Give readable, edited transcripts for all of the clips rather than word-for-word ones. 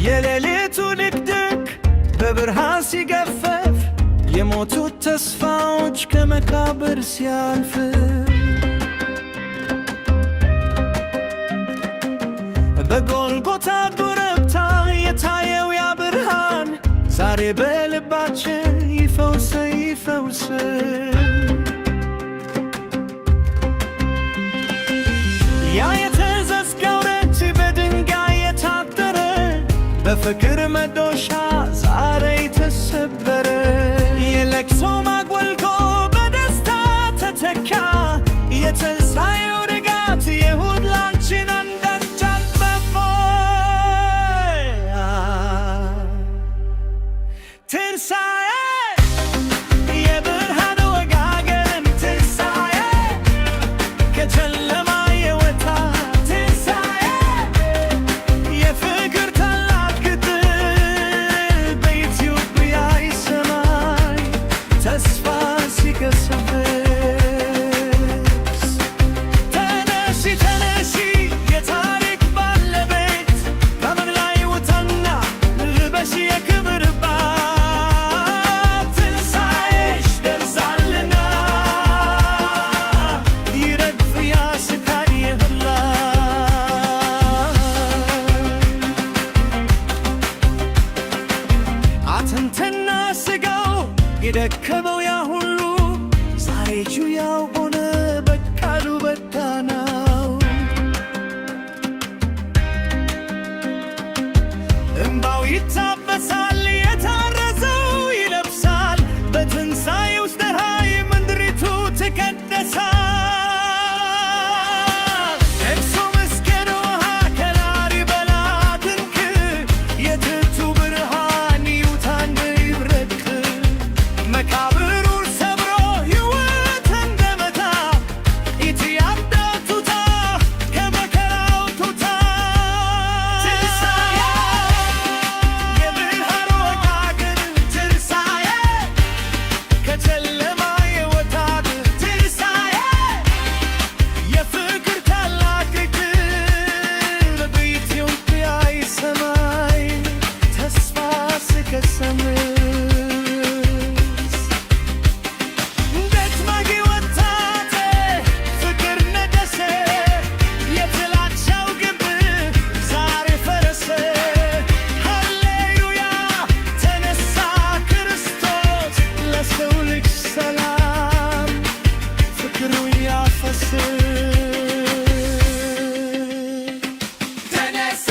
የሌሊቱ ድቅድቅ በብርሃን ሲገፈፍ የሞቱት ተስፋዎች ከመቃብር ሲያልፍ በጎልጎታ ኮረብታ የታየው ያ ብርሃን ዛሬ በልባችን ይፈውስ ይፈውስ። ያ የተዘጋው ደጅ በድንጋይ የታጠረ በፍቅር መዶሻ ዛሬ ተሰበረ። የለቅሶ ማጎልጎ በደስታ ተተካ። የትንሣኤው ንጋት የሁላችን አንዳች አንበቦ ትንሣኤ የብርሃን ወጋገን ትንሣኤ ከጨለማ የወጣ ትንሣኤ የፍቅር ታላቅ ግጥም በኢትዮጵያ ሰማይ ተስፋ ሲገሰግስ ተነሺ ተነሺ የታሪክ ባለቤት ከምድር ላይ ውጣና ልበሺ የክብር ልባስ ትንሣኤሽ ደርሷልና ይረግፍ ያ ስቃይ ሁላ አጥንትና ሥጋው የደከመው ያ ሁሉ ዛሬ ሕያው ሆነ በቃሉ በቃናው። እምባው ይታበሳል የታረዘው ይለብሳል በትንሣኤው ፀሐይ ምድሪቱ ትቀደሳል። ኤክሶ መስቀል ውሃ ከላሊበላ ድንቅ የጥንቱ ብርሃን ይውጣን ይብረቅ መቃብሩን ሰብሮ ሕይወት እንደመጣ ኢትዮጵያ ትውጣ ከመከራው ትውጣ። ትንሣኤ የብርሃን ወጋገን ትንሣኤ ከጨለማ የወጣ ትንሣኤ የፍቅር ታላቅ ግጥም በኢትዮጵያ ሰማይ ተስፋ ሲገሰግስ ደክመህ ወጣት ፍቅር ነገሰ የጥላቻው ግንብ ዛሬ ፈረሰ። ሃሌሉያ ተነሳ ክርስቶስ ለሰው ልጅ ሰላም ፍቅሩን ያፈስስ። ተነሳ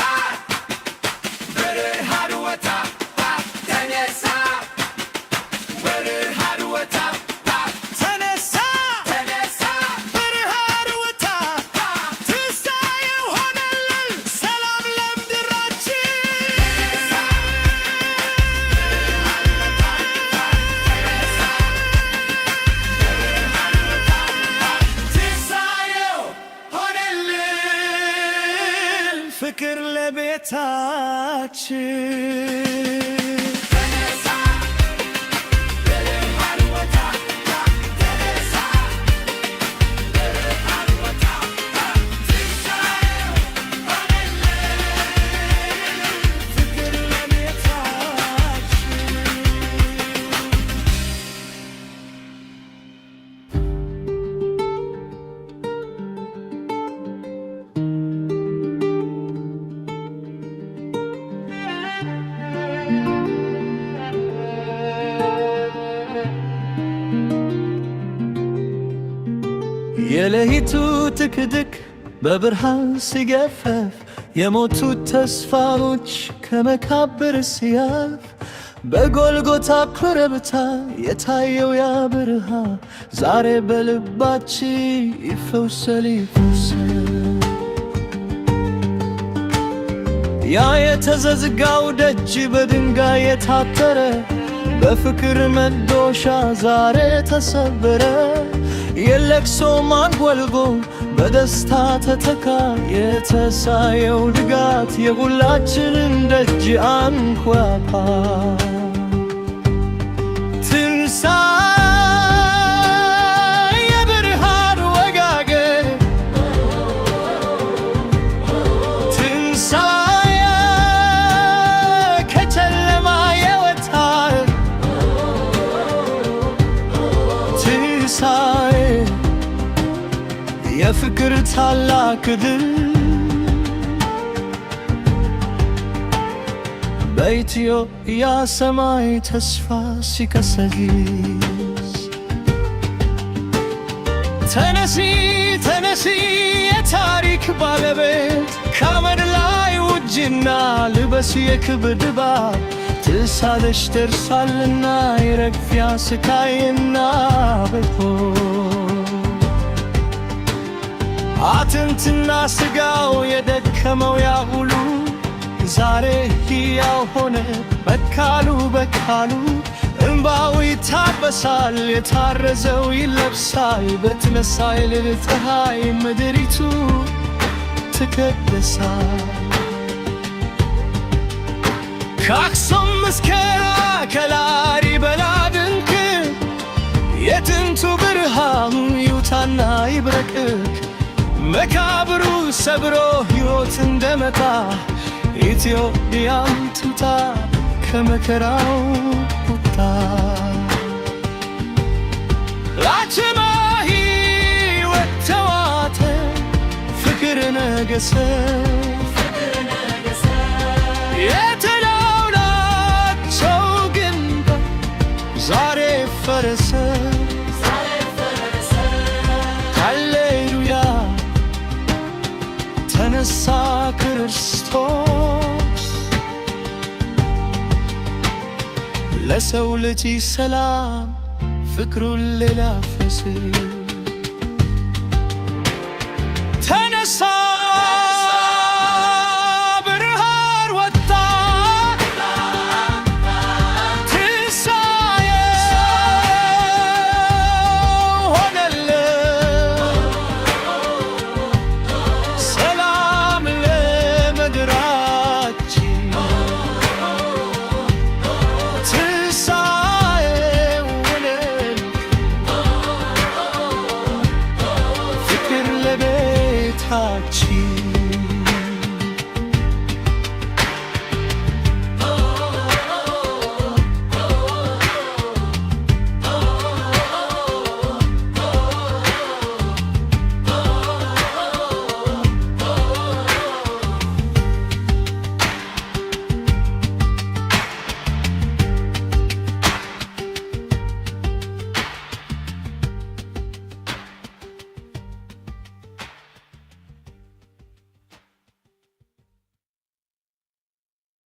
ብርሃን ወጣ ተነሳ ብርሃን ወጣ ተነሳ ተነሳ ብርሃን ወጣ ትንሣኤው ሆነልን ሰላም ለምድራችን። ትንሣኤው ሆነልን ፍቅር ለቤታችን። የሌሊቱ ድቅድቅ በብርሃን ሲገፈፍ የሞቱት ተስፋዎች ከመቃብር ሲያልፍ በጎልጎታ ኮረብታ የታየው ያ ብርሃን ዛሬ በልባችን ይፈውሳል ይፈውሳል። ያ የተዘጋው ደጅ በድንጋይ የታጠረ በፍቅር መዶሻ ዛሬ ተሰበረ። የለቅሶ ማንጎልጎ በደስታ ተተካ። የትንሣኤው ንጋት የሁላችንን ደጅ አንኳኳ። ትንሣኤ የብርሃን ወጋገን ትንሣኤ የፍቅር ታላቅ ድል በኢትዮጵያ ሰማይ ተስፋ ሲቀሰቅስ ተነሲ ተነሲ የታሪክ ባለቤት ከአመድ ላይ ውጅና ልበስ የክብር ድባብ ትሳለሽ ደርሷልና የረግፊያ ስቃይና በቶ አጥንትና ስጋው የደከመው ያ ሁሉ ዛሬ ሕያው ሆነ በካሉ በካሉ እንባው ይታበሳል የታረዘው ይለብሳል በትነሣኤ ሌሊት ፀሐይ ምድሪቱ ትቀደሳል። ከአክሱም እስከ ላሊበላ ድንቅ የጥንቱ ብርሃኑ ይውጣና ይብረቅርቅ መቃብሩ ሰብሮ ሕይወት እንደመጣ ኢትዮጵያም ትውጣ ከመከራው ቁጣ። ላችማ ሕይወት ተዋጠ ፍቅር ነገሰ የተላውላቸው ግንባር ዛሬ ፈረሰ። ሃሌሉያ ተነሳ ክርስቶስ ለሰው ልጅ ሰላም ፍቅሩን ላፈሰሰ።